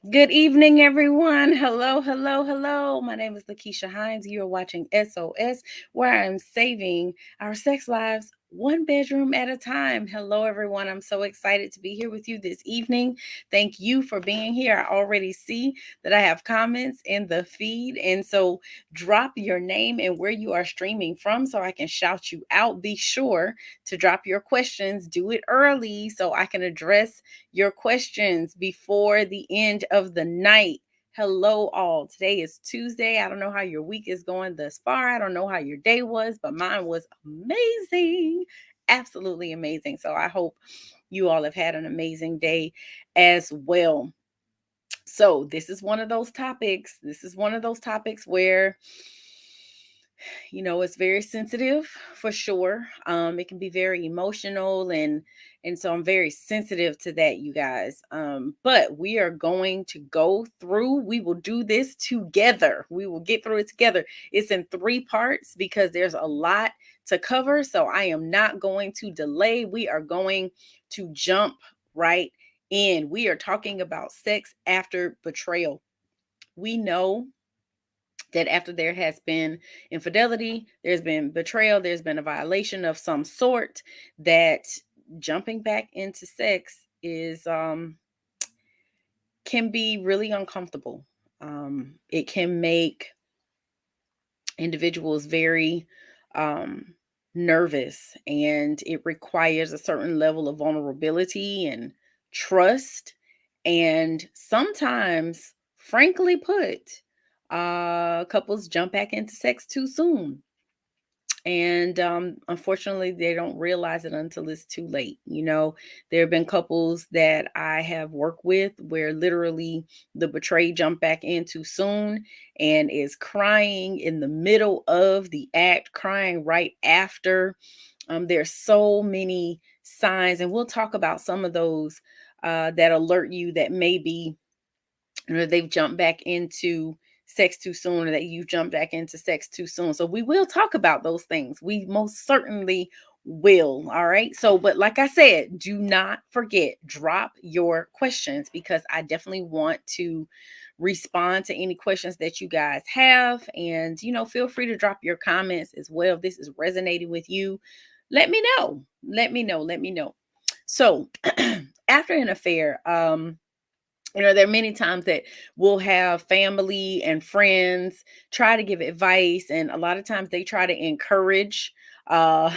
Good evening, everyone. Hello, hello, hello. My name is LaKeesha Hines. You are watching SOS, where I am saving our sex lives one bedroom at a time. Hello, everyone. I'm so excited to be here with you this evening. Thank you for being here. I already see that I have comments in the feed. And so drop your name and where you are streaming from so I can shout you out. Be sure to drop your questions. Do it early so I can address your questions before the end of the night. Hello, all. Today is Tuesday. I don't know how your week is going thus far. I don't know how your day was, but mine was amazing. Absolutely amazing. So I hope you all have had an amazing day as well. So, this is one of those topics. This is one of those topics where it's very sensitive for sure. It can be very emotional, and so I'm very sensitive to that, you guys. But we are going to go through. We will do this together. We will get through it together. It's in three parts because there's a lot to cover. So I am not going to delay. We are going to jump right in. We are talking about sex after betrayal. We know that after there has been infidelity, there's been betrayal, there's been a violation of some sort, that jumping back into sex is can be really uncomfortable. It can make individuals very um nervous, and it requires a certain level of vulnerability and trust, and sometimes, frankly put, couples jump back into sex too soon. And unfortunately, they don't realize it until it's too late. There have been couples that I have worked with where literally the betrayed jump back in too soon and is crying in the middle of the act, crying right after. There's so many signs, and we'll talk about some of those that alert you that maybe they've jumped back into sex too soon, or that you jumped back into sex too soon. So we will talk about those things. We most certainly will. All right. So, but like I said, do not forget, drop your questions because I definitely want to respond to any questions that you guys have. And, feel free to drop your comments as well. If this is resonating with you, let me know. Let me know. Let me know. So, after an affair, there are many times that we'll have family and friends try to give advice, and a lot of times they try to uh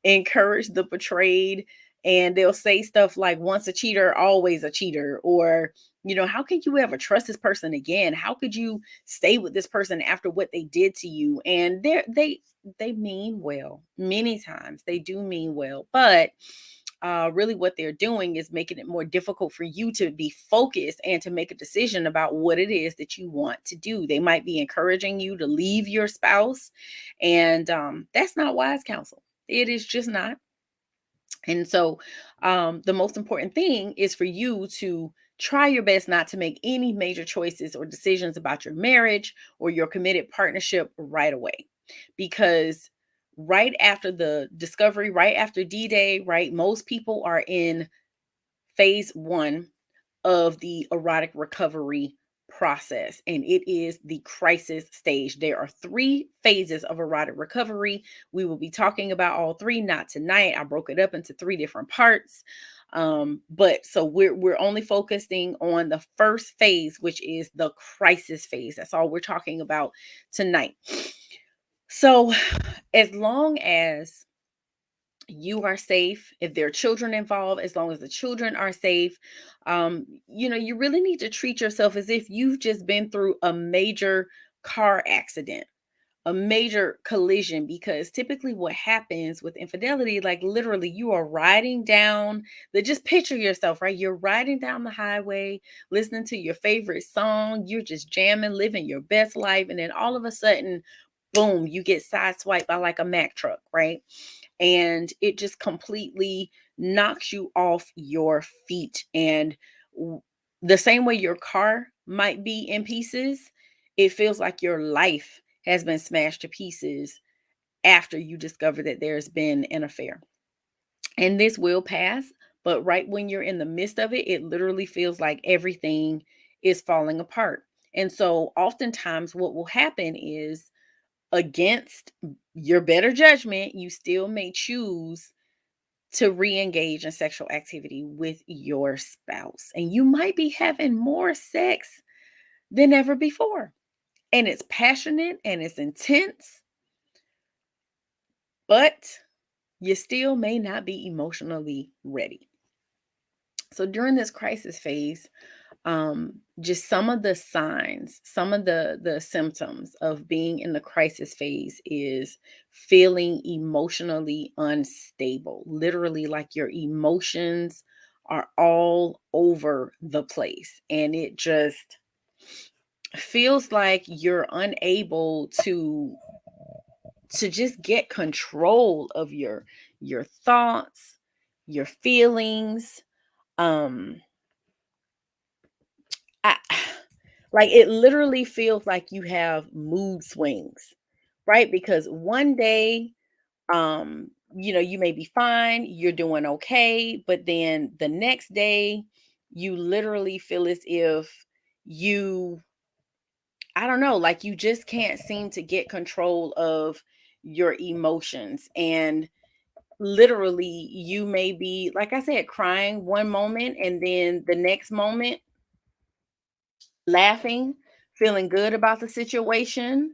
encourage the betrayed, and they'll say stuff like once a cheater, always a cheater, or how could you ever trust this person again? How could you stay with this person after what they did to you? And they mean well. Many times they do mean well, but really what they're doing is making it more difficult for you to be focused and to make a decision about what it is that you want to do. They might be encouraging you to leave your spouse, and that's not wise counsel. It is just not. And so, the most important thing is for you to try your best not to make any major choices or decisions about your marriage or your committed partnership right away. Because right after the discovery, right after D Day, right, most people are in phase one of the erotic recovery process, and it is the crisis stage. There are three phases of erotic recovery. We will be talking about all three, not tonight. I broke it up into three different parts. But so we're only focusing on the first phase, which is the crisis phase. That's all we're talking about tonight. So as long as you are safe, if there are children involved, as long as the children are safe, you really need to treat yourself as if you've just been through a major car accident, a major collision. Because typically what happens with infidelity, like literally you are riding down just picture yourself, right? You're riding down the highway, listening to your favorite song, you're just jamming, living your best life, and then all of a sudden, boom, you get sideswiped by like a Mack truck, right? And it just completely knocks you off your feet. And w- the same way your car might be in pieces, it feels like your life has been smashed to pieces after you discover that there's been an affair. And this will pass, but right when you're in the midst of it, it literally feels like everything is falling apart. And so oftentimes what will happen is, against your better judgment, you still may choose to re-engage in sexual activity with your spouse. And you might be having more sex than ever before. And it's passionate and it's intense, but you still may not be emotionally ready. So during this crisis phase, just some of the signs, some of the symptoms of being in the crisis phase is feeling emotionally unstable, literally like your emotions are all over the place, and it just feels like you're unable to just get control of your thoughts, your feelings. um I, like, it literally feels like you have mood swings, right? Because one day, you may be fine, you're doing okay, but then the next day, you literally feel as if you, I don't know, like you just can't seem to get control of your emotions. And literally, you may be, like I said, crying one moment, and then the next moment, laughing, feeling good about the situation,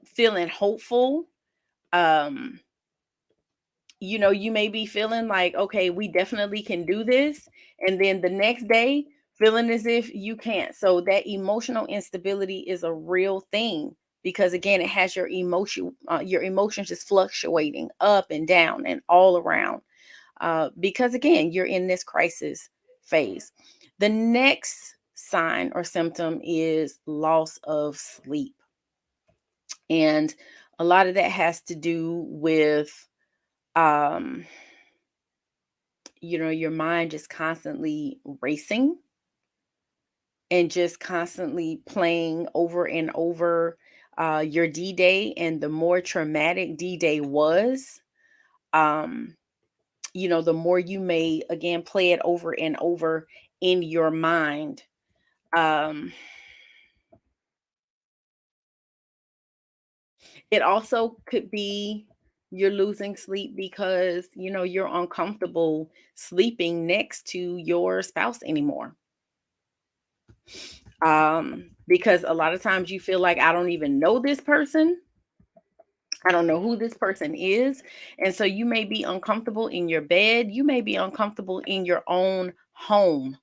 feeling hopeful. Um, you may be feeling like, okay, we definitely can do this. And then the next day, feeling as if you can't. So that emotional instability is a real thing, because again, it has your emotions just fluctuating up and down and all around. Because again, you're in this crisis phase. The next sign or symptom is loss of sleep. And a lot of that has to do with, um, your mind just constantly racing and just constantly playing over and over your D Day. And the more traumatic D Day was, um, the more you may again play it over and over in your mind. Um, it also could be you're losing sleep because you're uncomfortable sleeping next to your spouse anymore. Because a lot of times you feel like, I don't even know this person. I don't know who this person is. And so you may be uncomfortable in your bed. You may be uncomfortable in your own home.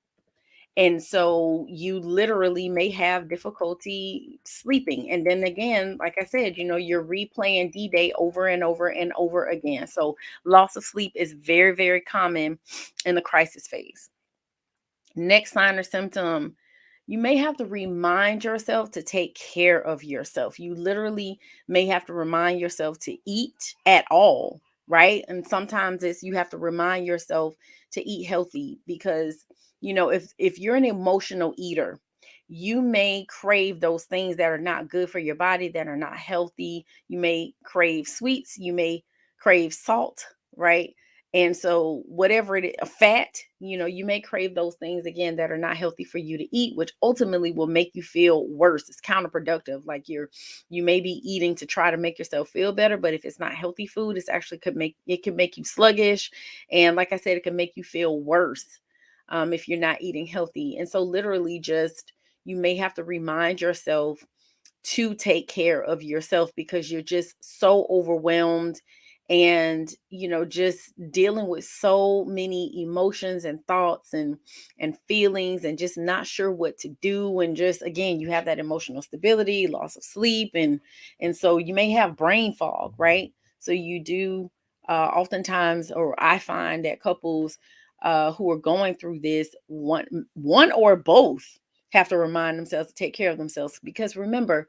And so you literally may have difficulty sleeping. And then again, like I said, you're replaying D Day over and over and over again. So loss of sleep is very, very common in the crisis phase. Next sign or symptom, you may have to remind yourself to take care of yourself. You literally may have to remind yourself to eat at all, right? And sometimes it's you have to remind yourself to eat healthy, because if you're an emotional eater, you may crave those things that are not good for your body, that are not healthy. You may crave sweets, you may crave salt, right? And so whatever it is, a fat, you may crave those things again that are not healthy for you to eat, which ultimately will make you feel worse. It's counterproductive. Like you may be eating to try to make yourself feel better, but if it's not healthy food, it's actually could make you sluggish. And like I said, it can make you feel worse if you're not eating healthy. And so literally just you may have to remind yourself to take care of yourself, because you're just so overwhelmed, and just dealing with so many emotions and thoughts and feelings, and just not sure what to do. And just again, you have that emotional stability, loss of sleep, and so you may have brain fog, right? So you do, oftentimes, or I find that couples who are going through this, one or both have to remind themselves to take care of themselves. Because remember,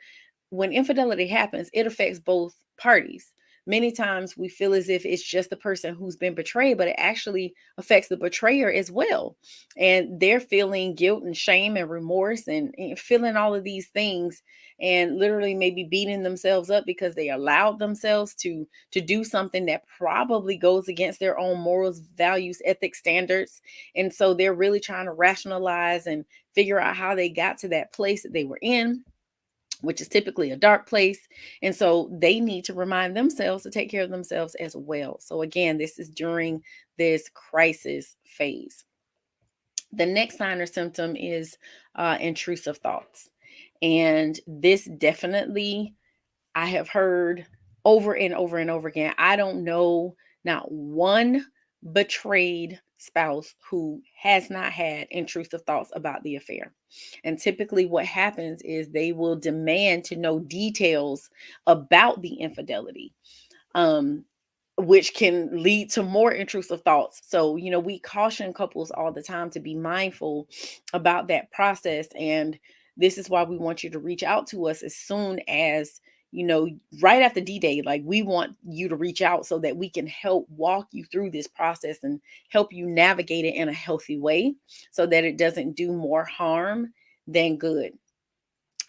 when infidelity happens, it affects both parties. many times we feel as if it's just the person who's been betrayed, but it actually affects the betrayer as well. And they're feeling guilt and shame and remorse and feeling all of these things, and literally maybe beating themselves up because they allowed themselves to do something that probably goes against their own morals, values, ethics, standards. And so they're really trying to rationalize and figure out how they got to that place that they were in, which is typically a dark place. And so they need to remind themselves to take care of themselves as well. So again, this is during this crisis phase. The next sign or symptom is intrusive thoughts. And this definitely, I have heard over and over and over again. I don't know not one betrayed spouse who has not had intrusive thoughts about the affair. And typically, what happens is they will demand to know details about the infidelity. Um, which can lead to more intrusive thoughts. So, we caution couples all the time to be mindful about that process. And this is why we want you to reach out to us as soon as, right after D Day. Like, we want you to reach out so that we can help walk you through this process and help you navigate it in a healthy way so that it doesn't do more harm than good.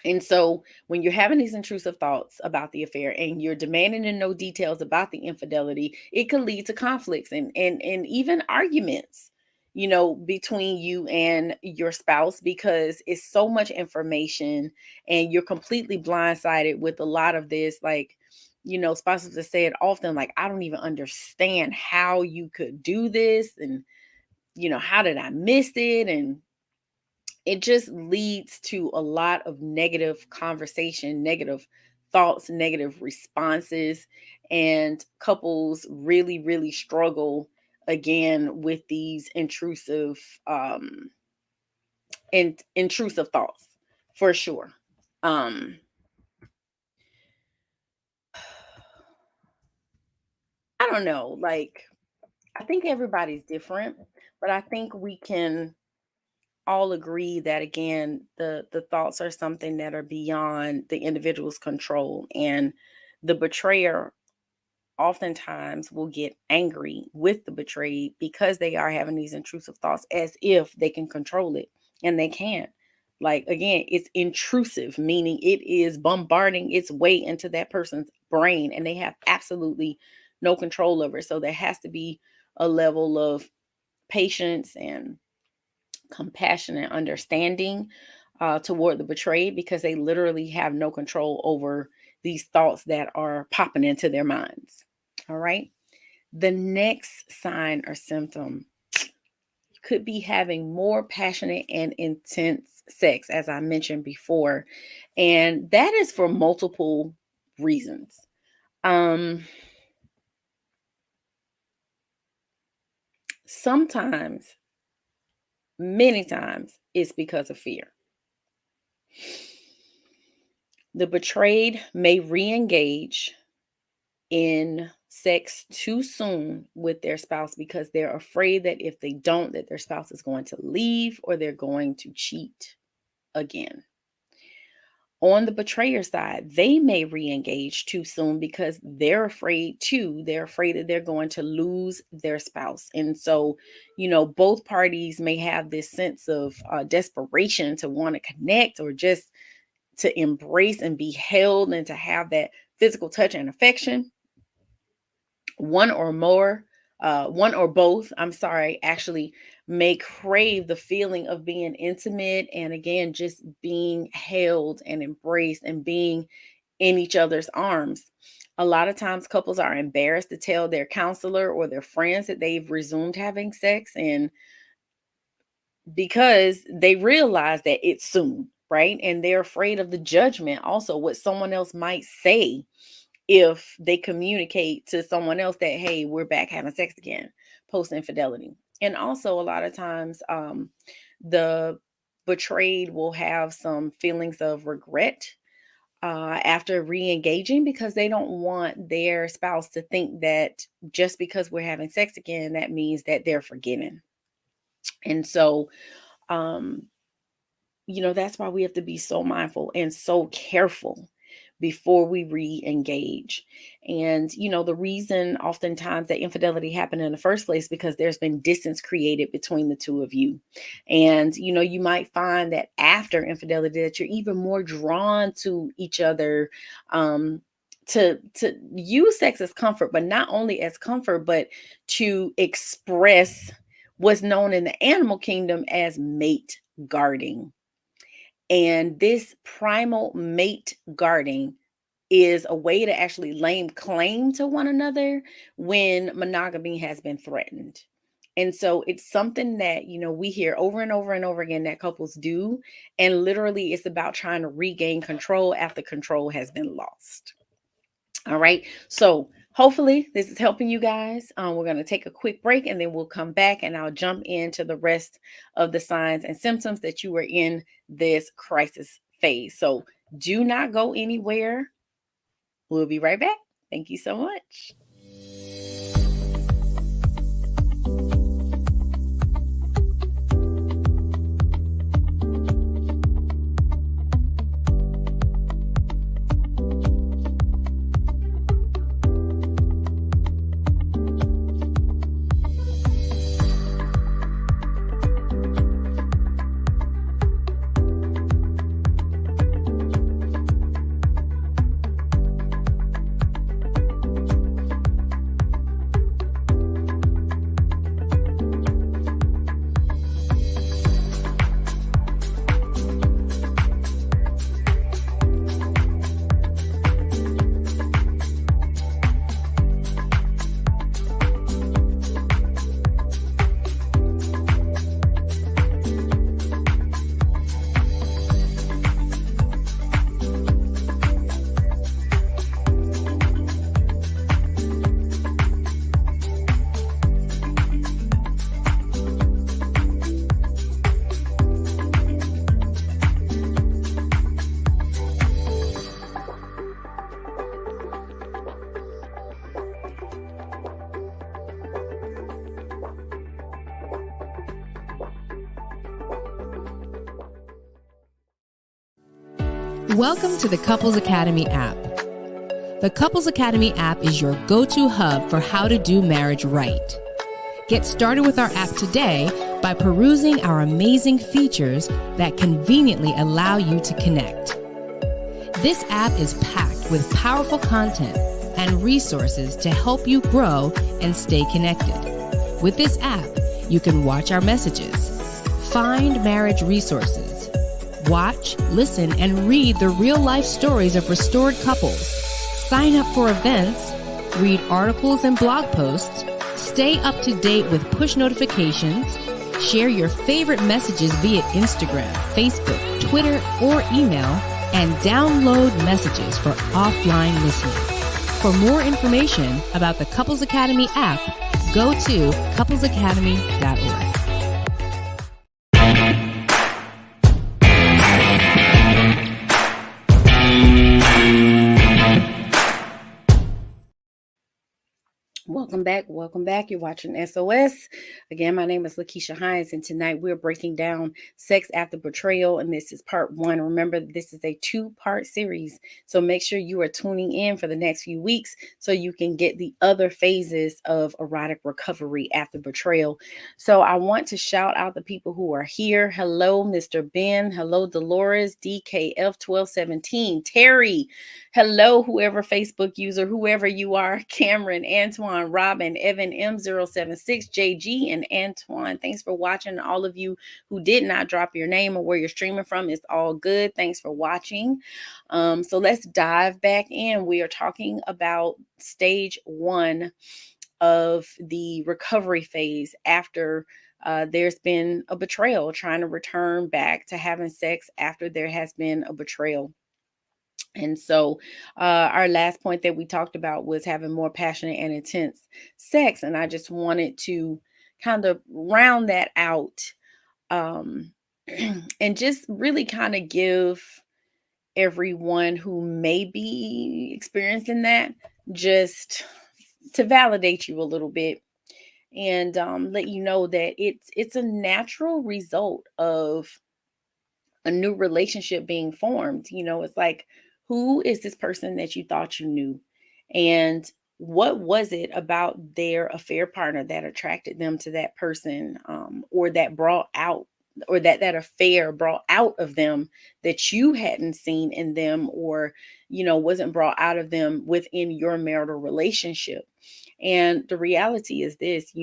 And so when you're having these intrusive thoughts about the affair and you're demanding to know details about the infidelity, it could lead to conflicts and even arguments, between you and your spouse, because it's so much information and you're completely blindsided with a lot of this. Like, spouses have said often, like, I don't even understand how you could do this. And, how did I miss it? And it just leads to a lot of negative conversation, negative thoughts, negative responses, and couples really, really struggle again with these intrusive thoughts for sure. Um, I don't know, like, I think everybody's different, but I think we can all agree that, again, the thoughts are something that are beyond the individual's control, and the betrayer oftentimes will get angry with the betrayed because they are having these intrusive thoughts as if they can control it, and they can't. Like, again, it's intrusive, meaning it is bombarding its way into that person's brain and they have absolutely no control over it. So there has to be a level of patience and compassion and understanding toward the betrayed, because they literally have no control over these thoughts that are popping into their minds. All right. The next sign or symptom could be having more passionate and intense sex, as I mentioned before. And that is for multiple reasons. Um, Sometimes, many times, it's because of fear. The betrayed may re engage in sex too soon with their spouse because they're afraid that if they don't, that their spouse is going to leave or they're going to cheat again. On the betrayer side, they may re-engage too soon because they're afraid too. They're afraid that they're going to lose their spouse. And so, both parties may have this sense of desperation to want to connect or just to embrace and be held and to have that physical touch and affection. One or more, one or both, I'm sorry, actually may crave the feeling of being intimate and, again, just being held and embraced and being in each other's arms. A lot of times couples are embarrassed to tell their counselor or their friends that they've resumed having sex, and because they realize that it's soon, right? And they're afraid of the judgment, also what someone else might say if they communicate to someone else that, hey, we're back having sex again post infidelity. And also, a lot of times, the betrayed will have some feelings of regret after re-engaging, because they don't want their spouse to think that just because we're having sex again, that means that they're forgiven. And so, um, that's why we have to be so mindful and so careful before we re-engage. And the reason oftentimes that infidelity happened in the first place, because there's been distance created between the two of you. And you might find that after infidelity that you're even more drawn to each other, to use sex as comfort, but not only as comfort, but to express what's known in the animal kingdom as mate guarding. And this primal mate guarding is a way to actually lay claim to one another when monogamy has been threatened. And so it's something that, we hear over and over and over again that couples do. And literally, it's about trying to regain control after control has been lost. All right. So hopefully this is helping you guys. We're going to take a quick break and then we'll come back and I'll jump into the rest of the signs and symptoms that you are in this crisis phase. So do not go anywhere. We'll be right back. Thank you so much. Welcome to the Couples Academy app. The Couples Academy app is your go-to hub for how to do marriage right. Get started with our app today by perusing our amazing features that conveniently allow you to connect. This app is packed with powerful content and resources to help you grow and stay connected. With this app, you can watch our messages, find marriage resources, watch, listen, and read the real-life stories of restored couples, sign up for events, read articles and blog posts, stay up to date with push notifications, share your favorite messages via Instagram, Facebook, Twitter, or email, and download messages for offline listening. For more information about the Couples Academy app, go to couplesacademy.org. Welcome back. Welcome back. You're watching SOS. Again, my name is LaKeesha Hines, and tonight we're breaking down sex after betrayal, and this is part 1. Remember, this is a 2-part series, so make sure you are tuning in for the next few weeks so you can get the other phases of erotic recovery after betrayal. So I want to shout out the people who are here. Hello, Mr. Ben. Hello, Dolores, DKF1217, Terry. Hello, whoever Facebook user, whoever you are, Cameron, Antoine, Robin, Evan, M076, JG, and Antoine. Thanks for watching. All of you who did not drop your name or where you're streaming from, it's all good. Thanks for watching. So let's dive back in. We are talking about stage 1 of the recovery phase after there's been a betrayal, trying to return back to having sex after there has been a betrayal. And so our last point that we talked about was having more passionate and intense sex. And I just wanted to kind of round that out and just really kind of give everyone who may be experiencing that just to validate you a little bit and let you know that it's a natural result of a new relationship being formed. It's like, Who is this person that you thought you knew? And what was it about their affair partner that attracted them to that person, or that brought out, or that affair brought out of them, that you hadn't seen in them, or wasn't brought out of them within your marital relationship? And the reality is this,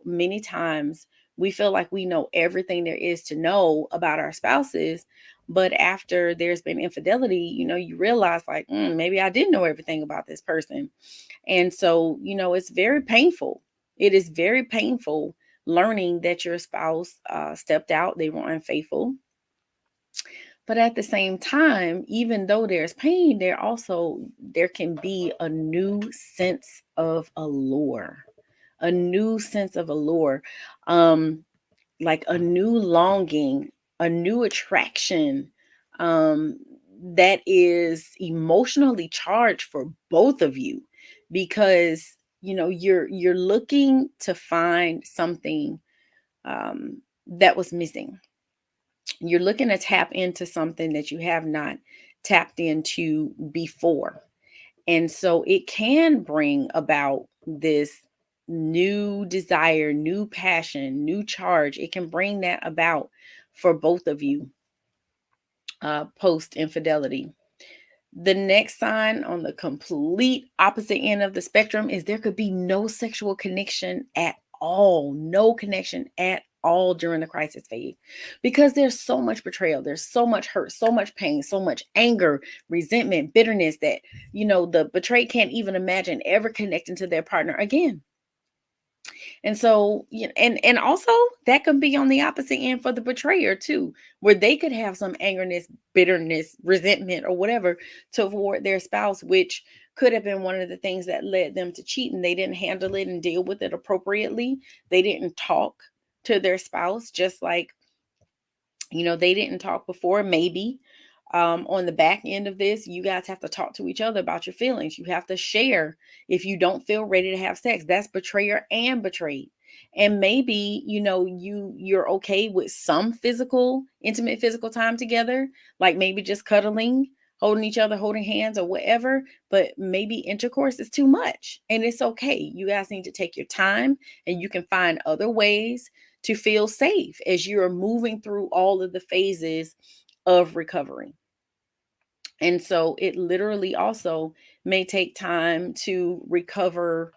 many times we feel like we know everything there is to know about our spouses. But after there's been infidelity, you realize, like, maybe I didn't know everything about this person. And so, it's very painful. It is very painful learning that your spouse stepped out, they were unfaithful. But at the same time, even though there's pain, there can be a new sense of allure, a new sense of allure, um, like a new longing, a new attraction, um, that is emotionally charged for both of you, because you're looking to find something that was missing. You're looking to tap into something that you have not tapped into before. And so it can bring about this new desire, new passion, new charge. It can bring that about for both of you post infidelity. The next sign on the complete opposite end of the spectrum is there could be no sexual connection at all, no connection at all during the crisis phase, because there's so much betrayal, there's so much hurt, so much pain, so much anger, resentment, bitterness that, the betrayed can't even imagine ever connecting to their partner again. And so, and also that could be on the opposite end for the betrayer too, where they could have some angerness, bitterness, resentment, or whatever toward their spouse, which could have been one of the things that led them to cheat, and they didn't handle it and deal with it appropriately. They didn't talk to their spouse, just like they didn't talk before. Maybe on the back end of this, you guys have to talk to each other about your feelings. You have to share. If you don't feel ready to have sex, that's betrayer and betrayed. And maybe you're okay with some intimate physical time together, like maybe just cuddling, holding each other, holding hands, or whatever. But maybe intercourse is too much, and it's okay. You guys need to take your time, and you can find other ways to feel safe as you're moving through all of the phases of recovery. And so it literally also may take time to recover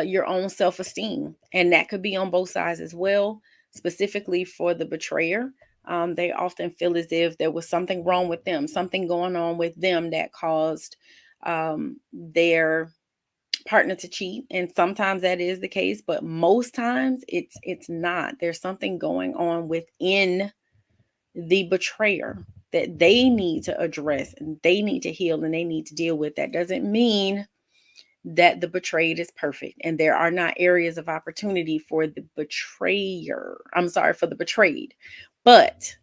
your own self esteem. And that could be on both sides as well, specifically for the betrayer. They often feel as if there was something wrong with them, something going on with them that caused their partner to cheat. And sometimes that is the case, but most times it's not. There's something going on within the betrayer that they need to address, and they need to heal, and they need to deal with. That doesn't mean that the betrayed is perfect, and there are not areas of opportunity for the betrayer. I'm sorry, for the betrayed. But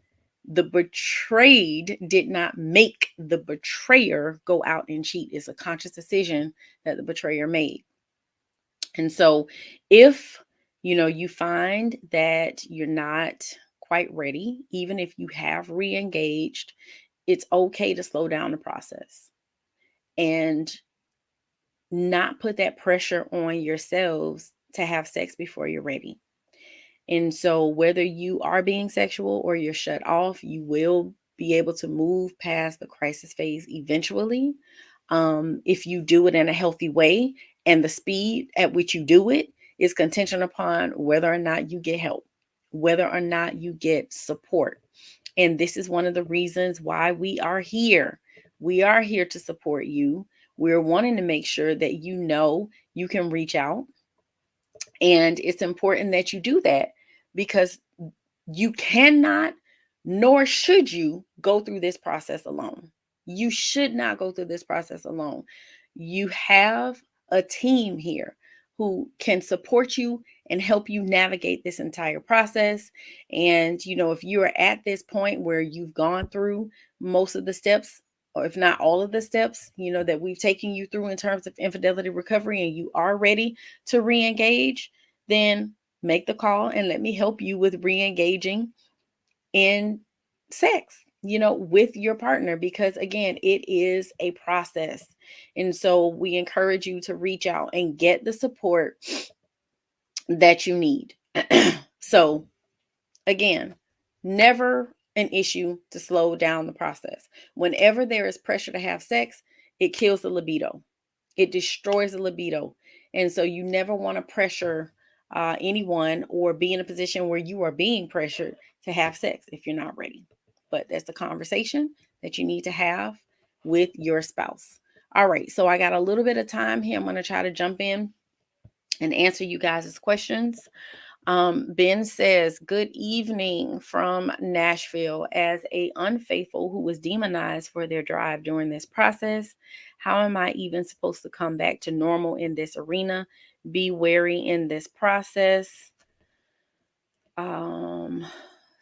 the betrayed did not make the betrayer go out and cheat. It's a conscious decision that the betrayer made. And so if you find that you're not quite ready, even if you have re-engaged, it's okay to slow down the process and not put that pressure on yourselves to have sex before you're ready. And so whether you are being sexual or you're shut off, you will be able to move past the crisis phase eventually. If you do it in a healthy way, and the speed at which you do it is contingent upon whether or not you get help, whether or not you get support. And this is one of the reasons why we are here. We are here to support you. We're wanting to make sure that you can reach out. And it's important that you do that, because you cannot, nor should you, go through this process alone. You should not go through this process alone. You have a team here who can support you and help you navigate this entire process. And, if you are at this point where you've gone through most of the steps, or if not all of the steps, that we've taken you through in terms of infidelity recovery, and you are ready to re-engage, then make the call and let me help you with re-engaging in sex. with your partner, because again, it is a process. And so we encourage you to reach out and get the support that you need. So again, never an issue to slow down the process. Whenever there is pressure to have sex, it kills the libido. It destroys the libido. And so you never want to pressure anyone or be in a position where you are being pressured to have sex if you're not ready. But that's the conversation that you need to have with your spouse. All right, so I got a little bit of time here. I'm going to try to jump in and answer you guys' questions. Ben says, "Good evening from Nashville. As a unfaithful who was demonized for their drive during this process, how am I even supposed to come back to normal in this arena? Be wary in this process. Um,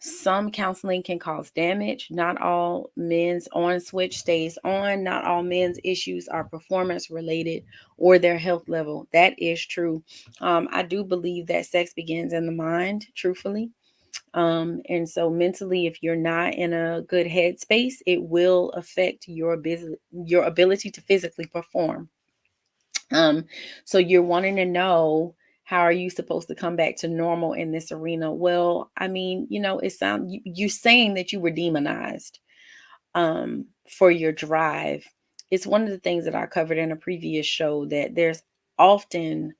some counseling can cause damage. Not all men's on switch stays on. Not all men's issues are performance related or their health level. That is true. I do believe that sex begins in the mind, truthfully. And so mentally, if you're not in a good headspace, it will affect your ability to physically perform. Um, so you're wanting to know, how are you supposed to come back to normal in this arena? Well, I mean, it sounds you saying that you were demonized for your drive. It's one of the things that I covered in a previous show, that there's often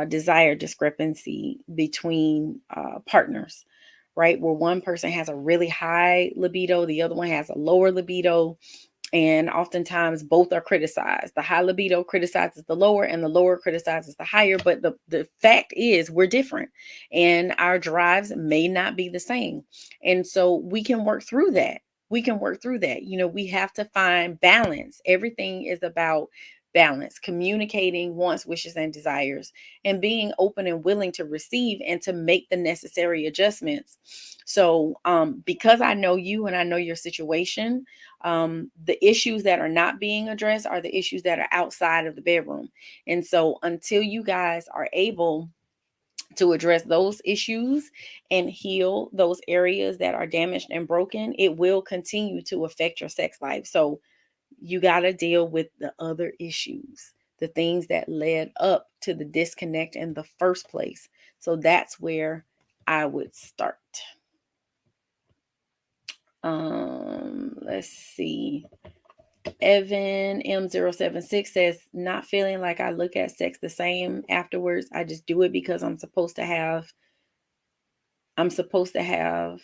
desire discrepancy between partners, right? Where one person has a really high libido, the other one has a lower libido, and oftentimes both are criticized. The high libido criticizes the lower, and the lower criticizes the higher. But the fact is, we're different, and our drives may not be the same. And so we can work through that. We can work through that. We have to find balance. Everything is about balance, communicating wants, wishes, and desires, and being open and willing to receive and to make the necessary adjustments. So, because I know you and I know your situation, the issues that are not being addressed are the issues that are outside of the bedroom. And so until you guys are able to address those issues and heal those areas that are damaged and broken, it will continue to affect your sex life. So you got to deal with the other issues, the things that led up to the disconnect in the first place. So that's where I would start. Let's see. Evan M076 says, not feeling like I look at sex the same afterwards. I just do it because I'm supposed to have, I'm supposed to have,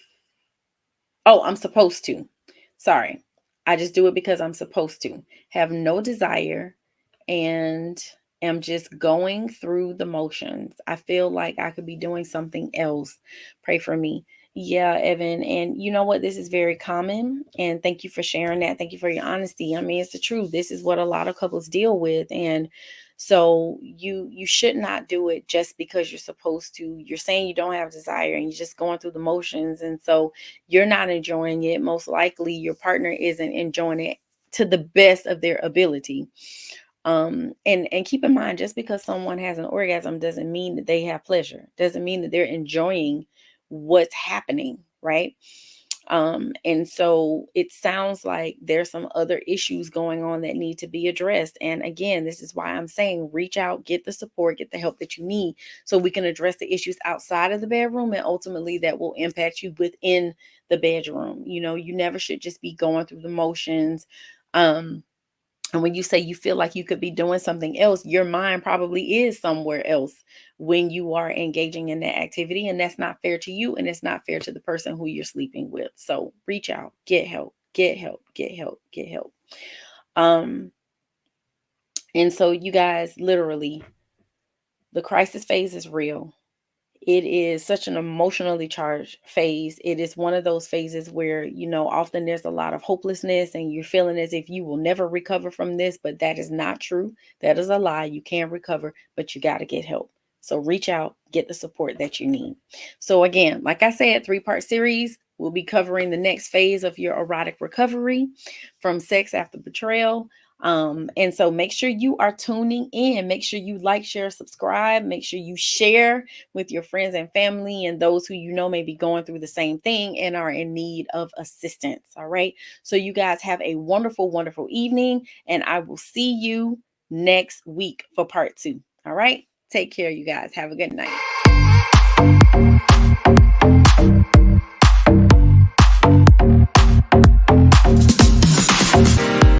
oh, I'm supposed to. Sorry. I just do it because I'm supposed to. Have no desire and am just going through the motions. I feel like I could be doing something else. Pray for me. Yeah, Evan. And you know what? This is very common. And thank you for sharing that. Thank you for your honesty. I mean, it's the truth. This is what a lot of couples deal with. And so you should not do it just because you're supposed to. You're saying you don't have desire and you're just going through the motions. And so you're not enjoying it. Most likely your partner isn't enjoying it to the best of their ability. And keep in mind, just because someone has an orgasm doesn't mean that they have pleasure, doesn't mean that they're enjoying what's happening, right? And so it sounds like there's some other issues going on that need to be addressed. And again, this is why I'm saying reach out, get the support, get the help that you need, so we can address the issues outside of the bedroom, and ultimately that will impact you within the bedroom. You never should just be going through the motions. And when you say you feel like you could be doing something else, your mind probably is somewhere else when you are engaging in that activity. And that's not fair to you. And it's not fair to the person who you're sleeping with. So reach out, get help, get help, get help, get help. Um, and so you guys, literally, the crisis phase is real. It is such an emotionally charged phase. It is one of those phases where, often there's a lot of hopelessness and you're feeling as if you will never recover from this, but that is not true. That is a lie. You can recover, but you got to get help. So reach out, get the support that you need. So again, like I said, 3-part series. We'll be covering the next phase of your erotic recovery from sex after betrayal. And so make sure you are tuning in. Make sure you like, share, subscribe. Make sure you share with your friends and family and those who you know may be going through the same thing and are in need of assistance. All right. So you guys have a wonderful, wonderful evening, and I will see you next week for part 2. All right. Take care, you guys. Have a good night.